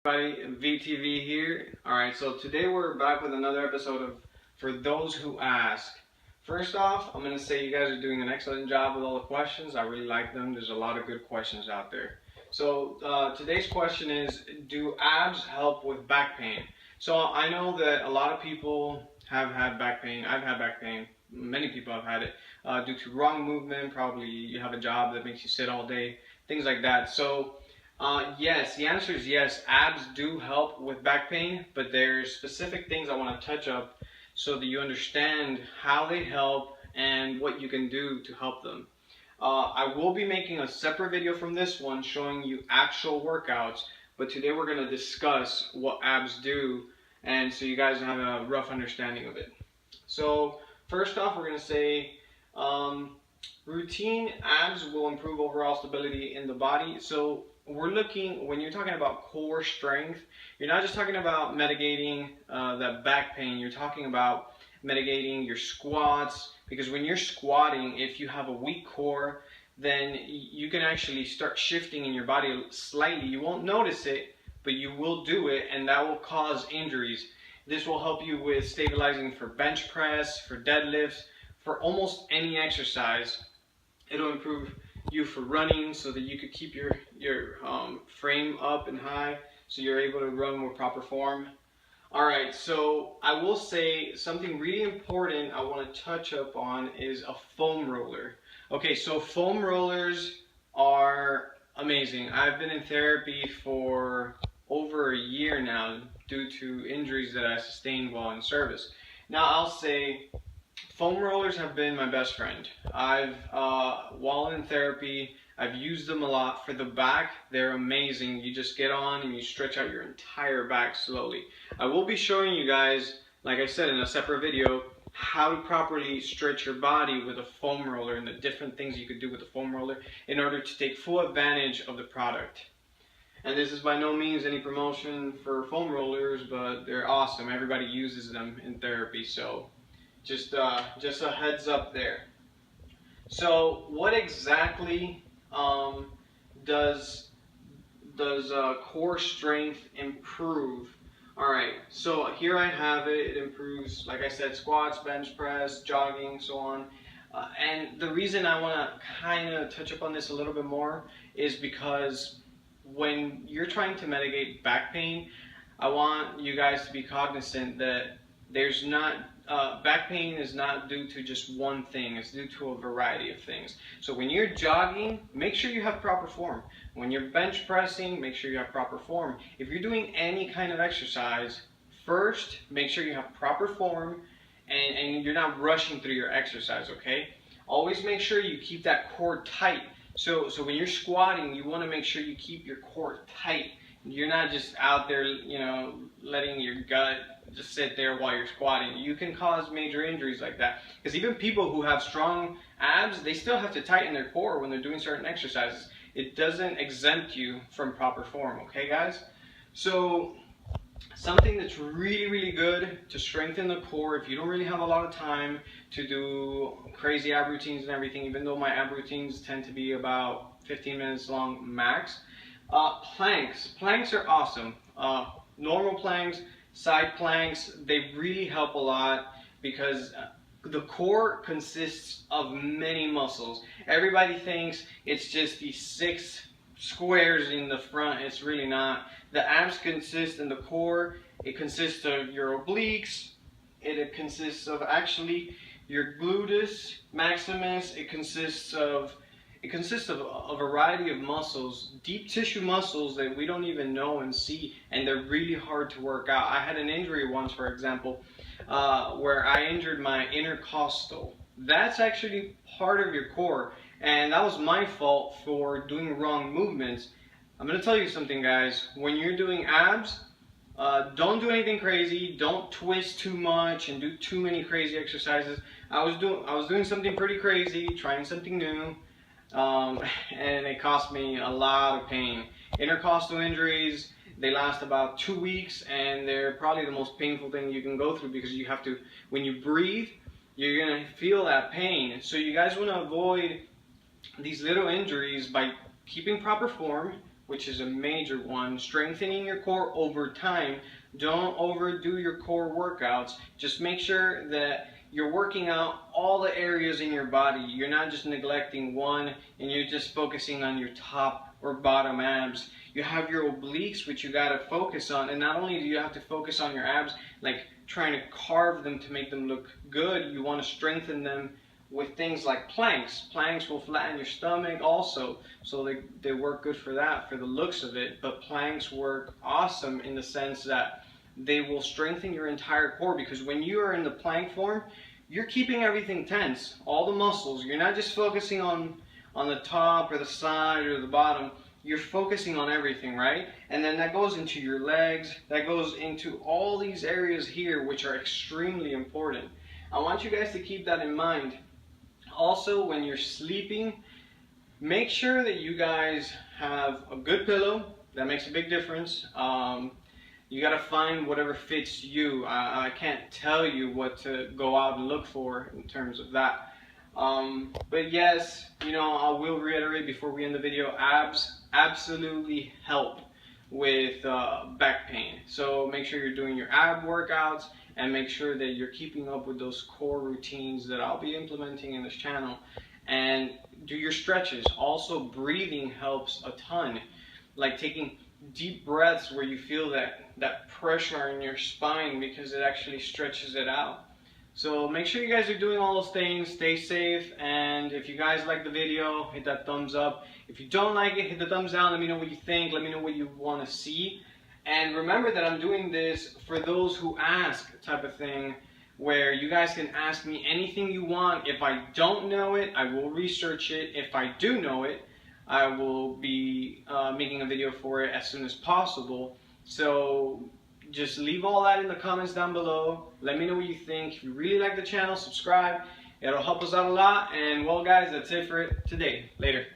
Everybody, VTV here. Alright, so today we're back with another episode of For Those Who Ask. First off, I'm going to say you guys are doing an excellent job with all the questions. I really like them. There's a lot of good questions out there. So today's question is, do abs help with back pain? So I know that a lot of people have had back pain. I've had back pain. Many people have had it due to wrong movement. Probably you have a job that makes you sit all day, things like that. So yes, the answer is yes. Abs do help with back pain, but there's specific things I want to touch up so that you understand how they help and what you can do to help them. I will be making a separate video from this one showing you actual workouts, but today we're going to discuss what abs do, and so you guys have a rough understanding of it. So first off, we're going to say routine abs will improve overall stability in the body. So we're looking, when you're talking about core strength, you're not just talking about mitigating that back pain, you're talking about mitigating your squats, because when you're squatting, if you have a weak core, then you can actually start shifting in your body slightly. You won't notice it, but you will do it, and that will cause injuries. This will help you with stabilizing for bench press, for deadlifts, for almost any exercise. It'll improve you for running so that you could keep your frame up and high so you're able to run with proper form. Alright, so I will say something really important I want to touch up on is a foam roller. Okay, so foam rollers are amazing. I've been in therapy for over a year now due to injuries that I sustained while in service. Now I'll say foam rollers have been my best friend. While in therapy, I've used them a lot for the back. They're amazing. You just get on and you stretch out your entire back slowly. I will be showing you guys, like I said in a separate video, how to properly stretch your body with a foam roller and the different things you could do with a foam roller in order to take full advantage of the product. And this is by no means any promotion for foam rollers, but they're awesome. Everybody uses them in therapy, so just a heads up there. So what exactly does core strength improve? Alright, so here I have it. It improves, like I said, squats, bench press, jogging, so on. And the reason I want to kind of touch up on this a little bit more is because when you're trying to mitigate back pain, I want you guys to be cognizant that there's not back pain is not due to just one thing. It's due to a variety of things. So when you're jogging, make sure you have proper form. When you're bench pressing, make sure you have proper form. If you're doing any kind of exercise, first make sure you have proper form and you're not rushing through your exercise, okay? Always make sure you keep that core tight. So when you're squatting, you want to make sure you keep your core tight. You're not just out there, letting your gut just sit there while you're squatting. You can cause major injuries like that. Because even people who have strong abs, they still have to tighten their core when they're doing certain exercises. It doesn't exempt you from proper form, okay guys? So something that's really, really good to strengthen the core, if you don't really have a lot of time to do crazy ab routines and everything, even though my ab routines tend to be about 15 minutes long max, planks. Planks are awesome. Normal planks, side planks, they really help a lot because the core consists of many muscles. Everybody thinks it's just these 6 squares in the front. It's really not. The abs consist in the core. It consists of your obliques. It consists of actually your gluteus maximus. It consists of a variety of muscles, deep tissue muscles that we don't even know and see, and they're really hard to work out. I had an injury once, for example, where I injured my intercostal. That's actually part of your core, and that was my fault for doing wrong movements. I'm going to tell you something, guys. When you're doing abs, don't do anything crazy. Don't twist too much and do too many crazy exercises. I was doing something pretty crazy, trying something new. And it cost me a lot of pain. Intercostal injuries, they last about 2 weeks, and they're probably the most painful thing you can go through because you have to, when you breathe, you're going to feel that pain. So you guys want to avoid these little injuries by keeping proper form, which is a major one. Strengthening your core over time. Don't overdo your core workouts. Just make sure that you're working out all the areas in your body. You're not just neglecting one and you're just focusing on your top or bottom abs. You have your obliques, which you got to focus on, and not only do you have to focus on your abs, like trying to carve them to make them look good, you want to strengthen them with things like planks. Planks will flatten your stomach also, so they work good for that, for the looks of it. But planks work awesome in the sense that they will strengthen your entire core, because when you are in the plank form, you're keeping everything tense, all the muscles. You're not just focusing on the top or the side or the bottom. You're focusing on everything, right? And then that goes into your legs, that goes into all these areas here, which are extremely important. I want you guys to keep that in mind. Also, when you're sleeping, make sure that you guys have a good pillow. That makes a big difference. You got to find whatever fits you. I can't tell you what to go out and look for in terms of that. But yes, you know, I will reiterate before we end the video, abs absolutely help with back pain. So make sure you're doing your ab workouts and make sure that you're keeping up with those core routines that I'll be implementing in this channel. And do your stretches. Also, breathing helps a ton. Like taking deep breaths where you feel that pressure in your spine, because it actually stretches it out. So make sure you guys are doing all those things. Stay safe, and if you guys like the video, hit that thumbs up. If you don't like it, hit the thumbs down. Let me know what you think. Let me know what you want to see. And remember that I'm doing this for those who ask type of thing, where you guys can ask me anything you want. If I don't know it, I will research it. If I do know it, I will be making a video for it as soon as possible. So just leave all that in the comments down below. Let me know what you think. If you really like the channel, subscribe. It'll help us out a lot. And well guys, that's it for today. Later.